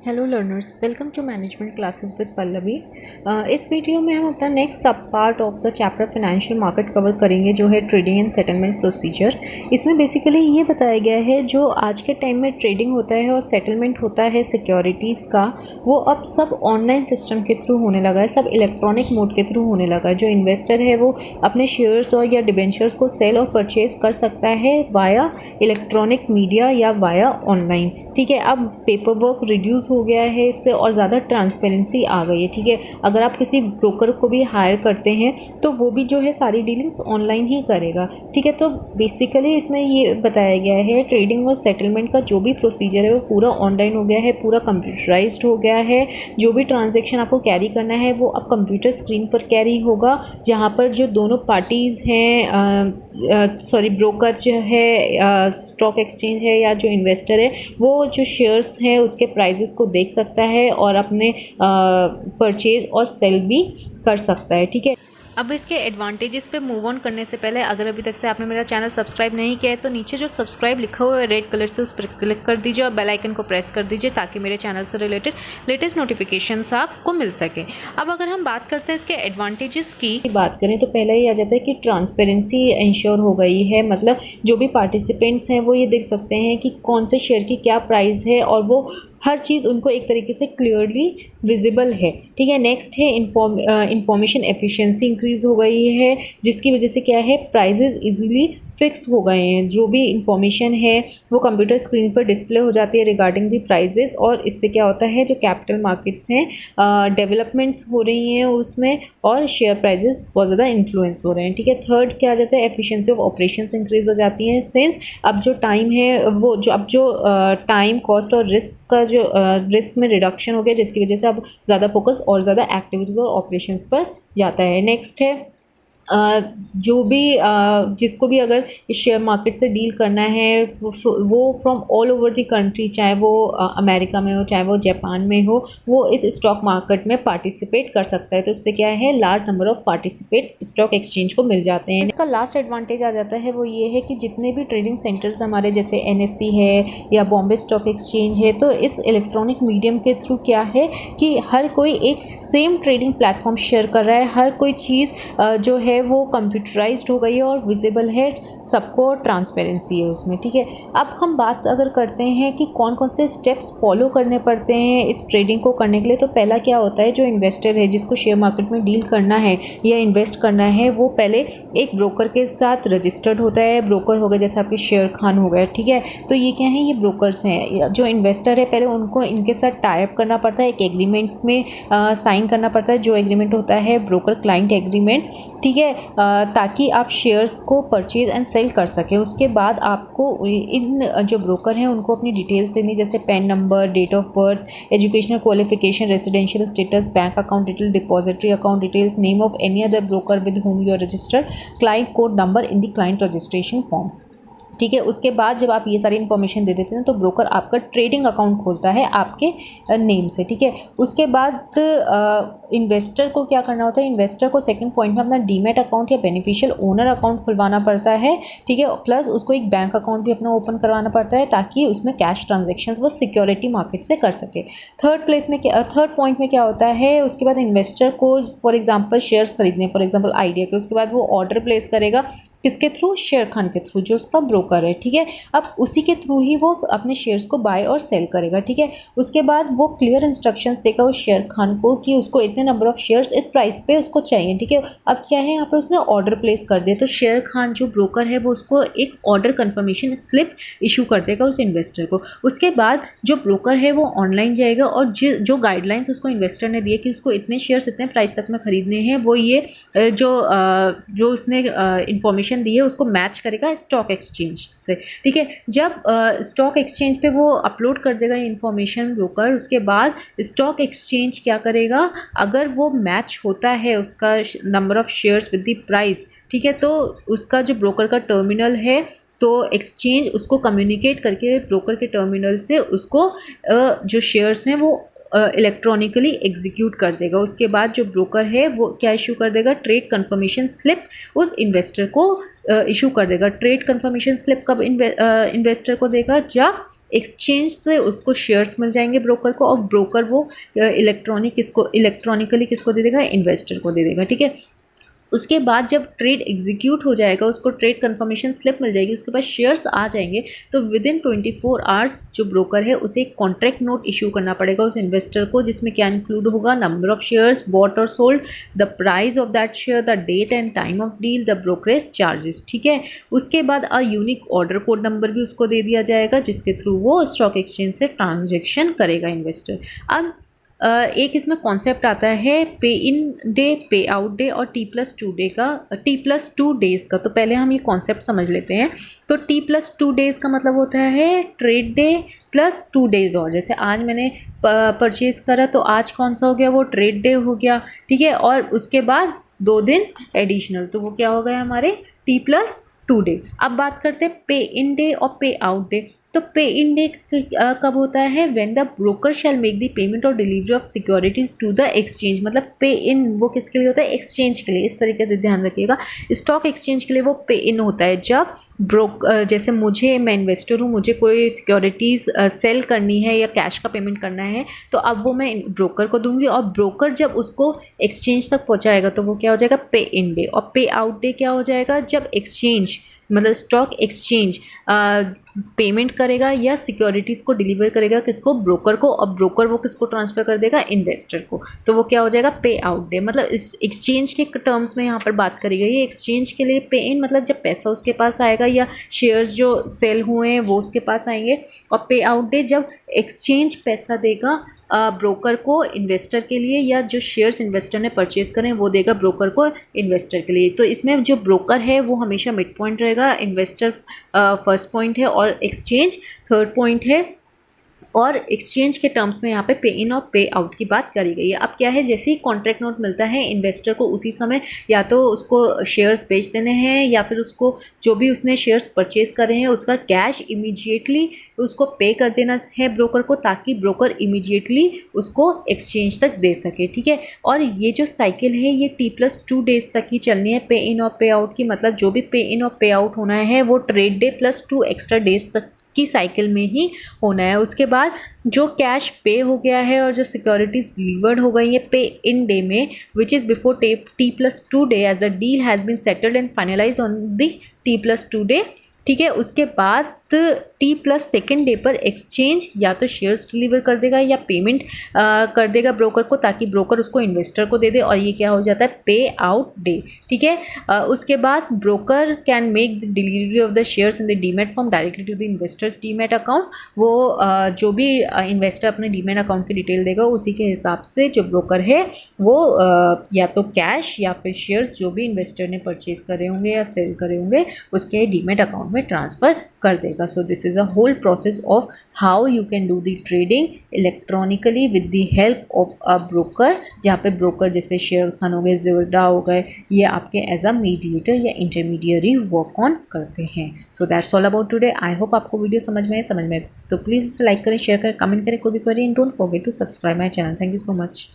Hello learners, welcome to management classes with Pallavi. इस वीडियो में हम अपना next sub part of the chapter financial market cover करेंगे, जो है ट्रेडिंग एंड सेटलमेंट प्रोसीजर। इसमें बेसिकली ये बताया गया है जो आज के टाइम में ट्रेडिंग होता है और सेटलमेंट होता है सिक्योरिटीज़ का, वो अब सब ऑनलाइन सिस्टम के थ्रू होने लगा है, सब इलेक्ट्रॉनिक मोड के थ्रू होने लगा है। जो इन्वेस्टर है वो अपने शेयर्स और या डिबेंचर्स को सेल और परचेज कर सकता है वाया इलेक्ट्रॉनिक मीडिया या वाया ऑनलाइन। ठीक है, अब पेपर वर्क रिड्यूस हो गया है इससे और ज़्यादा ट्रांसपेरेंसी आ गई है। ठीक है, अगर आप किसी ब्रोकर को भी हायर करते हैं तो वो भी जो है सारी डीलिंग्स ऑनलाइन ही करेगा। ठीक है, तो बेसिकली इसमें ये बताया गया है ट्रेडिंग और सेटलमेंट का जो भी प्रोसीजर है वो पूरा ऑनलाइन हो गया है, पूरा कंप्यूटराइज्ड हो गया है। जो भी ट्रांजेक्शन आपको कैरी करना है वो अब कंप्यूटर स्क्रीन पर कैरी होगा, जहाँ पर जो दोनों पार्टीज़ हैं, ब्रोकर जो है, स्टॉक एक्सचेंज है या जो इन्वेस्टर है, वो जो शेयर्स हैं उसके प्राइजेस को देख सकता है और अपने परचेज और सेल भी कर सकता है। ठीक है, अब इसके एडवांटेजेस पे मूव ऑन करने से पहले अगर अभी तक से आपने मेरा चैनल सब्सक्राइब नहीं किया है तो नीचे जो सब्सक्राइब लिखा हुआ है रेड कलर से उस पर क्लिक कर दीजिए और बेल आइकन को प्रेस कर दीजिए ताकि मेरे चैनल से रिलेटेड लेटेस्ट नोटिफिकेशंस आपको मिल सके। अब अगर हम बात करते हैं इसके एडवांटेजेस की बात करें तो पहला ये आ जाता है कि ट्रांसपेरेंसी इंश्योर हो गई है। मतलब जो भी पार्टिसिपेंट्स हैं वो ये देख सकते हैं कि कौन से शेयर की क्या प्राइस है और वो हर चीज़ उनको एक तरीके से क्लियरली विजिबल है। ठीक है, नेक्स्ट है इंफॉर्मेशन एफिशिएंसी इंक्रीज हो गई है, जिसकी वजह से क्या है प्राइजेस इजीली फिक्स हो गए हैं। जो भी इंफॉर्मेशन है वो कंप्यूटर स्क्रीन पर डिस्प्ले हो जाती है रिगार्डिंग दी प्राइजेस, और इससे क्या होता है जो कैपिटल मार्केट्स हैं डेवलपमेंट्स हो रही हैं उसमें और शेयर प्राइजेस बहुत ज़्यादा इन्फ्लुएंस हो रहे हैं। ठीक है, थर्ड क्या आ जाता है एफिशिएंसी ऑफ ऑपरेशंस इंक्रीज हो जाती हैं, सिंस अब जो टाइम है वो जो टाइम कॉस्ट और रिस्क का जो रिस्क में रिडक्शन हो गया, जिसकी वजह से अब ज़्यादा फोकस और ज़्यादा एक्टिविटीज़ और ऑपरेशंस पर जाता है। नेक्स्ट है जो भी जिसको भी अगर इस शेयर मार्केट से डील करना है वो from all over the country, चाहे वो अमेरिका में हो चाहे वो जापान में हो, वो इस स्टॉक मार्केट में पार्टिसिपेट कर सकता है। तो इससे क्या है large number of participates stock exchange को मिल जाते हैं। इसका लास्ट एडवांटेज आ जाता है वो ये है कि जितने भी ट्रेडिंग सेंटर्स हमारे जैसे NSE है या बॉम्बे स्टॉक एक्सचेंज है, तो इस इलेक्ट्रॉनिक मीडियम के थ्रू क्या है कि हर कोई एक सेम ट्रेडिंग प्लेटफॉर्म शेयर कर रहा है, हर कोई चीज़ जो है वो कंप्यूटराइज्ड हो गई है और विजिबल है, सबको ट्रांसपेरेंसी है उसमें। ठीक है, अब हम बात अगर करते हैं कि कौन कौन से स्टेप्स फॉलो करने पड़ते हैं इस ट्रेडिंग को करने के लिए, तो पहला क्या होता है जो इन्वेस्टर है जिसको शेयर मार्केट में डील करना है या इन्वेस्ट करना है, वो पहले एक ब्रोकर के साथ रजिस्टर्ड होता है। ब्रोकर हो गए जैसे आपके शेयर खान हो गए। ठीक है, तो ये क्या है, ये ब्रोकर्स हैं। जो इन्वेस्टर है पहले उनको इनके साथ टाई अप करना पड़ता है, एक एग्रीमेंट में साइन करना पड़ता है, जो एग्रीमेंट होता है ब्रोकर क्लाइंट एग्रीमेंट। ठीक है, ताकि आप शेयर्स को परचेज एंड सेल कर सकें। उसके बाद आपको इन जो ब्रोकर हैं उनको अपनी डिटेल्स देनी, जैसे PAN number, date of birth, educational qualification, residential status, bank account detail, depository account details, name of any other broker with whom you are registered, client code number in the client registration form. ठीक है, उसके बाद जब आप ये सारी information दे देते हैं तो ब्रोकर आपका ट्रेडिंग अकाउंट खोलता है आपके नेम से। ठीक है, उसके बाद इन्वेस्टर को क्या करना होता है, इन्वेस्टर को सेकंड पॉइंट में अपना डीमैट अकाउंट या बेनिफिशियल ओनर अकाउंट खुलवाना पड़ता है। ठीक है, प्लस उसको एक बैंक अकाउंट भी अपना ओपन करवाना पड़ता है ताकि उसमें कैश ट्रांजेक्शन्स वो सिक्योरिटी मार्केट से कर सके। थर्ड पॉइंट में क्या होता है, उसके बाद इन्वेस्टर को फॉर एग्जाम्पल शेयर्स खरीदने, फॉर एग्जाम्पल आइडिया के, उसके बाद वो ऑर्डर प्लेस करेगा किसके थ्रू, शेयर खान के थ्रू जो उसका ब्रोकर है। ठीक है, अब उसी के थ्रू ही वो अपने शेयर्स को बाय और सेल करेगा। ठीक है, उसके बाद वो क्लियर इंस्ट्रक्शंस देगा उस शेयर खान को कि उसको इतने नंबर ऑफ शेयर्स इस प्राइस पे उसको चाहिए। ठीक है, अब क्या है यहाँ पर उसने ऑर्डर प्लेस कर दिया तो शेयर खान जो ब्रोकर है वो उसको एक ऑर्डर कन्फर्मेशन स्लिप इशू कर देगा उस इन्वेस्टर को। उसके बाद जो ब्रोकर है वो ऑनलाइन जाएगा और जो गाइडलाइंस उसको इन्वेस्टर ने दिए कि उसको इतने शेयर्स इतने प्राइस तक में खरीदने हैं, वो ये जो उसने इंफॉर्मेशन दी है उसको मैच करेगा स्टॉक एक्सचेंज से। ठीक है, जब स्टॉक एक्सचेंज पे वो अपलोड कर देगा इन्फॉर्मेशन ब्रोकर, उसके बाद स्टॉक एक्सचेंज क्या करेगा, अगर वो मैच होता है उसका number of shares with the price, ठीक है, तो उसका जो ब्रोकर का टर्मिनल है तो एक्सचेंज उसको कम्युनिकेट करके ब्रोकर के टर्मिनल से उसको जो शेयर्स हैं वो इलेक्ट्रॉनिकली एग्जीक्यूट कर देगा। उसके बाद जो ब्रोकर है वो क्या इशू कर देगा, ट्रेड कंफर्मेशन स्लिप उस इन्वेस्टर को इशू कर देगा। ट्रेड कंफर्मेशन स्लिप कब इन्वेस्टर को देगा, जब एक्सचेंज से उसको शेयर्स मिल जाएंगे ब्रोकर को, और ब्रोकर वो इलेक्ट्रॉनिकली किसको दे देगा, इन्वेस्टर को दे देगा। ठीक है, उसके बाद जब ट्रेड एग्जीक्यूट हो जाएगा, उसको ट्रेड कंफर्मेशन स्लिप मिल जाएगी, उसके पास शेयर्स आ जाएंगे, तो विद इन 24 आवर्स जो ब्रोकर है उसे एक कॉन्ट्रैक्ट नोट इशू करना पड़ेगा उस इन्वेस्टर को, जिसमें क्या इंक्लूड होगा, नंबर ऑफ शेयर्स बॉट और sold, the price of that share, the date and time of deal, the brokerage charges. ठीक है, उसके बाद a unique order code number भी उसको दे दिया जाएगा, जिसके थ्रू वो स्टॉक एक्सचेंज से ट्रांजेक्शन करेगा इन्वेस्टर। अब एक इसमें कॉन्सेप्ट आता है pay in day, pay out day और T+2 डे का, T+2 डेज़ का। तो पहले हम ये कॉन्सेप्ट समझ लेते हैं। तो T+2 डेज़ का मतलब होता है ट्रेड डे प्लस 2 डेज़ और। जैसे आज मैंने परचेज़ करा तो आज कौन सा हो गया, वो ट्रेड डे हो गया। ठीक है, और उसके बाद 2 दिन एडिशनल, तो वो क्या हो गए हमारे T+2 डे। अब बात करते हैं पे इन डे और पे आउट डे। तो पे इन डे कब होता है, when the broker shall make the payment और delivery of securities to the exchange. मतलब पे इन वो किसके लिए होता है, एक्सचेंज के लिए। इस तरीके से ध्यान रखिएगा, स्टॉक एक्सचेंज के लिए वो पे इन होता है जब जैसे मैं इन्वेस्टर हूँ, मुझे कोई सिक्योरिटीज़ सेल करनी है या कैश का पेमेंट करना है, तो अब वो मैं ब्रोकर को दूंगी, और ब्रोकर जब उसको एक्सचेंज तक पहुँचाएगा तो वो क्या हो जाएगा, पे इन डे। और पे आउट डे क्या हो जाएगा, जब एक्सचेंज मतलब स्टॉक एक्सचेंज पेमेंट करेगा या सिक्योरिटीज़ को डिलीवर करेगा किसको, ब्रोकर को, और ब्रोकर वो किसको ट्रांसफ़र कर देगा, इन्वेस्टर को। तो वो क्या हो जाएगा, पे आउट डे। मतलब इस एक्सचेंज के टर्म्स में यहाँ पर बात करी गई है। एक्सचेंज के लिए पे इन मतलब जब पैसा उसके पास आएगा या शेयर्स जो सेल हुए हैं वो उसके पास आएंगे, और पे आउट डे जब एक्सचेंज पैसा देगा ब्रोकर को इन्वेस्टर के लिए, या जो शेयर्स इन्वेस्टर ने परचेज करें वो देगा ब्रोकर को इन्वेस्टर के लिए। तो इसमें जो ब्रोकर है वो हमेशा मिड पॉइंट रहेगा, इन्वेस्टर फर्स्ट पॉइंट है और एक्सचेंज थर्ड पॉइंट है। और एक्सचेंज के टर्म्स में यहाँ पे पे इन और पे आउट की बात करी गई है। अब क्या है, जैसे ही कॉन्ट्रैक्ट नोट मिलता है इन्वेस्टर को, उसी समय या तो उसको शेयर्स बेच देने हैं, या फिर उसको जो भी उसने शेयर्स परचेज करे हैं उसका कैश इमीडिएटली उसको पे कर देना है ब्रोकर को, ताकि ब्रोकर इमीडिएटली उसको एक्सचेंज तक दे सके। ठीक है, और ये जो साइकिल है ये T+2 डेज़ तक ही चलनी है पे इन और पे आउट की। मतलब जो भी पे इन और पे आउट होना है वो trade debt plus 2 extra days तक की साइकिल में ही होना है। उसके बाद जो कैश पे हो गया है और जो सिक्योरिटीज़ डिलीवर्ड हो गई है पे इन डे में, which is before T+2 day, as a deal has been settled and finalised on the T+2 day. ठीक है, उसके बाद T+2 डे पर एक्सचेंज या तो शेयर्स डिलीवर कर देगा या पेमेंट कर देगा ब्रोकर को, ताकि ब्रोकर उसको इन्वेस्टर को दे दे, और ये क्या हो जाता है, पे आउट डे। ठीक है, उसके बाद broker can make the delivery of the shares in the demat form directly to the investors demat account. वो जो भी इन्वेस्टर अपने डीमेट अकाउंट की डिटेल देगा उसी के हिसाब से जो ब्रोकर है वो या तो कैश या फिर शेयर्स जो भी इन्वेस्टर ने परचेज करे होंगे या सेल करे होंगे उसके डीमेट अकाउंट में ट्रांसफ़र कर देगा। So this is a whole process of how you can do the trading electronically with the help of a broker, जहाँ पे ब्रोकर जैसे शेयर खान हो गए, ज़िवरडा हो गए, ये आपके एज अ मीडिएटर या इंटरमीडियरी वर्क ऑन करते हैं। So that's all about today. I hope आपको वीडियो समझ में आए तो प्लीज़ लाइक करें, शेयर करें, कमेंट करें, कोई भी query, and don't forget to subscribe my channel. Thank you so much.